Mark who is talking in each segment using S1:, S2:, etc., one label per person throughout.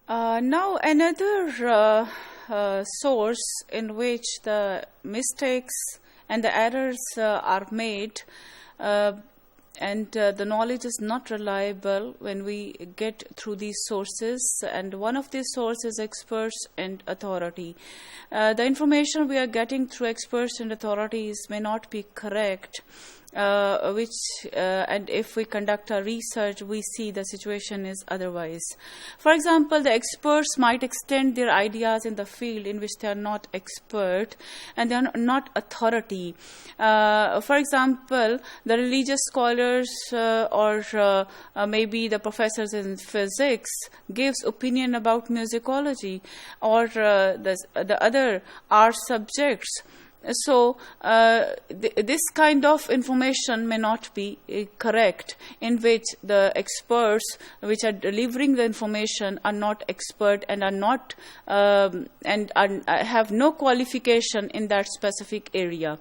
S1: Now, another source in which the mistakes and the errors are made, uh, and the knowledge is not reliable when we get through these sources. And one of these sources, experts and authority. The information we are getting through experts and authorities may not be correct. And if we conduct our research, we see the situation is otherwise. For example, the experts might extend their ideas in the field in which they are not expert and they are not authority. For example, the religious scholars or maybe the professors in physics gives opinion about musicology or the other art subjects. So this kind of information may not be correct, in which the experts which are delivering the information are not expert and are not have no qualification in that specific area.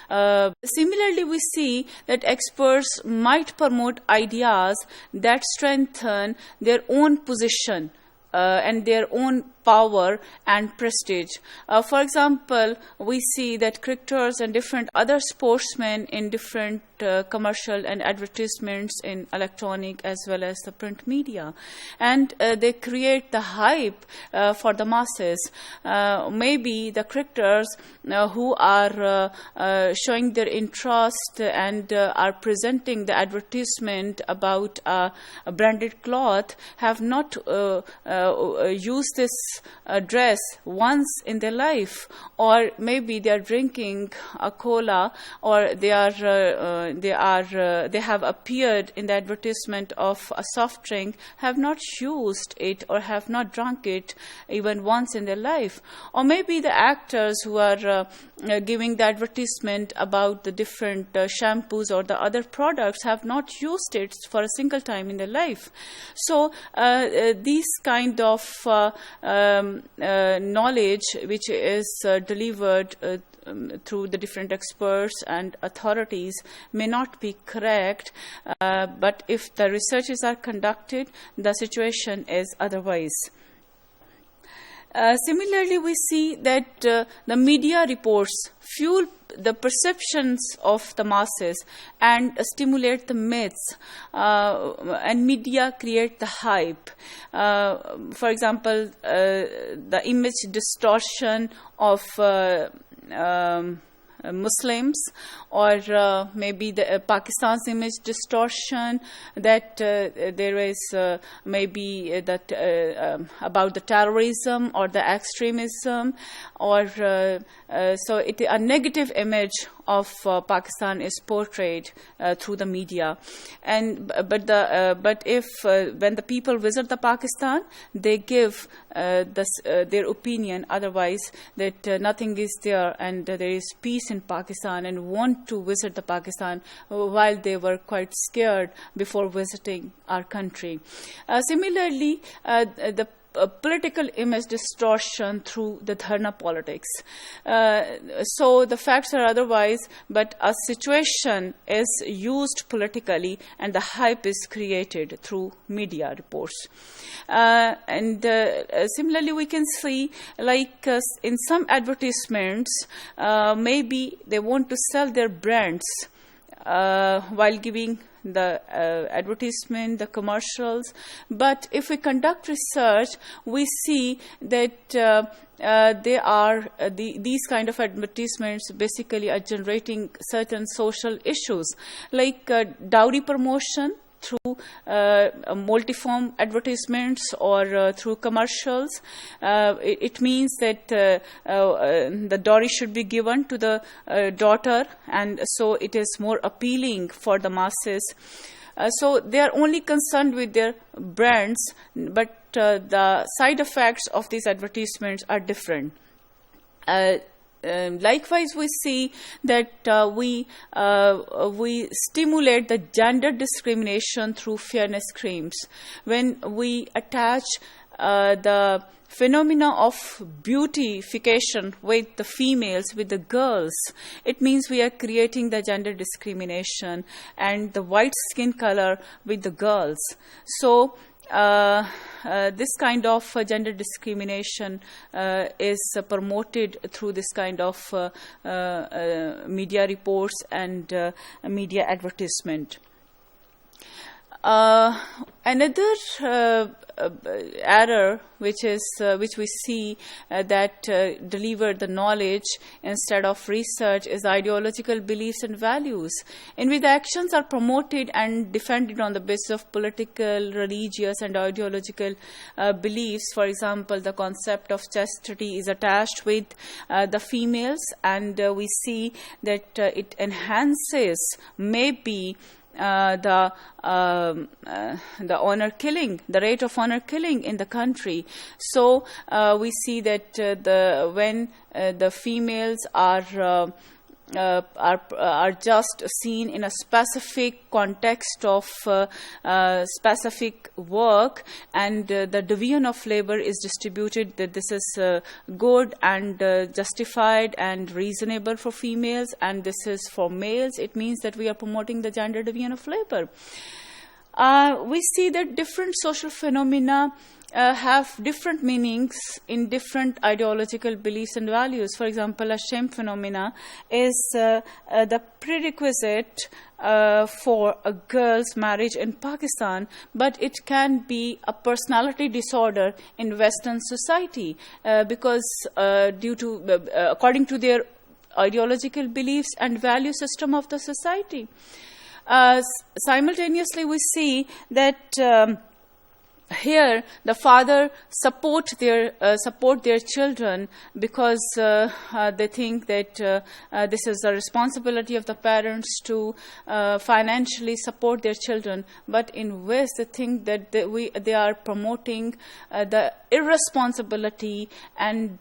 S1: Similarly, we see that experts might promote ideas that strengthen their own position and their own power and prestige. For example, we see that cricketers and different other sportsmen in different commercial and advertisements in electronic as well as the print media, and they create the hype for the masses. Maybe the cricketers who are showing their interest and are presenting the advertisement about a branded cloth have not used this dress once in their life, or maybe they are drinking a cola, or they have appeared in the advertisement of a soft drink, have not used it or have not drunk it even once in their life. Or maybe the actors who are giving the advertisement about the different shampoos or the other products have not used it for a single time in their life. So these kind of knowledge which is delivered through the different experts and authorities may not be correct, but if the researches are conducted, the situation is otherwise. Similarly, we see that the media reports fuel the perceptions of the masses and stimulate the myths, and media create the hype. For example, the image distortion of Muslims, or maybe the Pakistan's image distortion, that there is maybe that about the terrorism or the extremism, or so a negative image of Pakistan is portrayed through the media. And but if when the people visit the Pakistan, they give their opinion otherwise, that nothing is there and there is peace in Pakistan, and want to visit the Pakistan while they were quite scared before visiting our country. Similarly, the political image distortion through the dharna politics. So the facts are otherwise, but a situation is used politically and the hype is created through media reports. And similarly, we can see, like in some advertisements, maybe they want to sell their brands while giving the advertisement, the commercials. But if we conduct research, we see that these kind of advertisements basically are generating certain social issues, like dowry promotion through multiform advertisements or through commercials. It means that the dowry should be given to the daughter, and so it is more appealing for the masses. So they are only concerned with their brands, but the side effects of these advertisements are different. Likewise, we see that we stimulate the gender discrimination through fairness claims. When we attach the phenomena of beautification with the females, with the girls, it means we are creating the gender discrimination, and the white skin color with the girls. So this kind of gender discrimination is promoted through this kind of media reports and media advertisement. Another error which we see that deliver the knowledge instead of research is ideological beliefs and values, in which the actions are promoted and defended on the basis of political, religious, and ideological beliefs. For example, the concept of chastity is attached with the females, and we see that it enhances maybe the honor killing, the rate of honor killing in the country. So we see that when the females are just seen in a specific context of specific work, and the division of labor is distributed, that this is good and justified and reasonable for females, and this is for males, it means that we are promoting the gender division of labor. We see that different social phenomena have different meanings in different ideological beliefs and values. For example, a shame phenomena is the prerequisite for a girl's marriage in Pakistan, but it can be a personality disorder in Western society because due to according to their ideological beliefs and value system of the society. Simultaneously, we see that here the father support their children because they think that this is the responsibility of the parents to financially support their children. But in West, they think that they are promoting the irresponsibility, and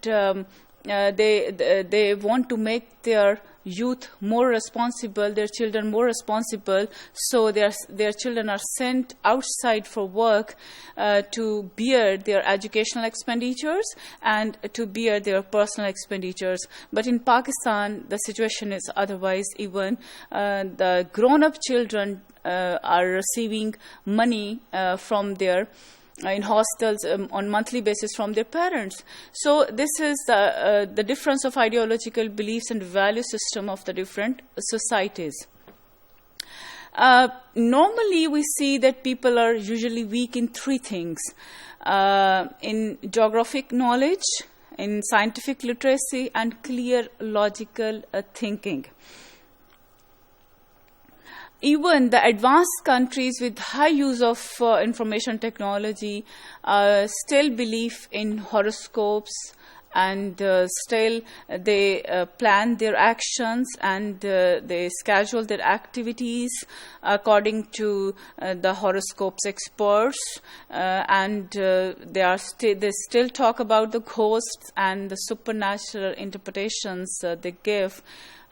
S1: they want to make their youth more responsible, their children more responsible, so their children are sent outside for work to bear their educational expenditures and to bear their personal expenditures. But in Pakistan, the situation is otherwise. Even the grown-up children are receiving money from their in hostels on monthly basis from their parents. So this is the difference of ideological beliefs and value system of the different societies. Normally we see that people are usually weak in three things: in geographic knowledge, in scientific literacy, and clear logical thinking. Even the advanced countries with high use of information technology still believe in horoscopes, and still they plan their actions and they schedule their activities according to the horoscopes experts, and they still talk about the ghosts and the supernatural interpretations they give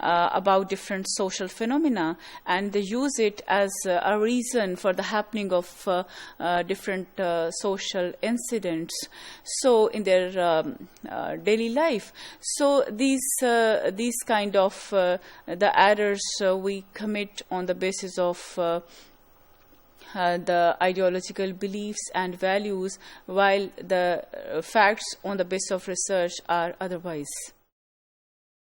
S1: about different social phenomena, and they use it as a reason for the happening of different social incidents, so in their daily life. So these kind of the errors we commit on the basis of the ideological beliefs and values, while the facts on the basis of research are otherwise.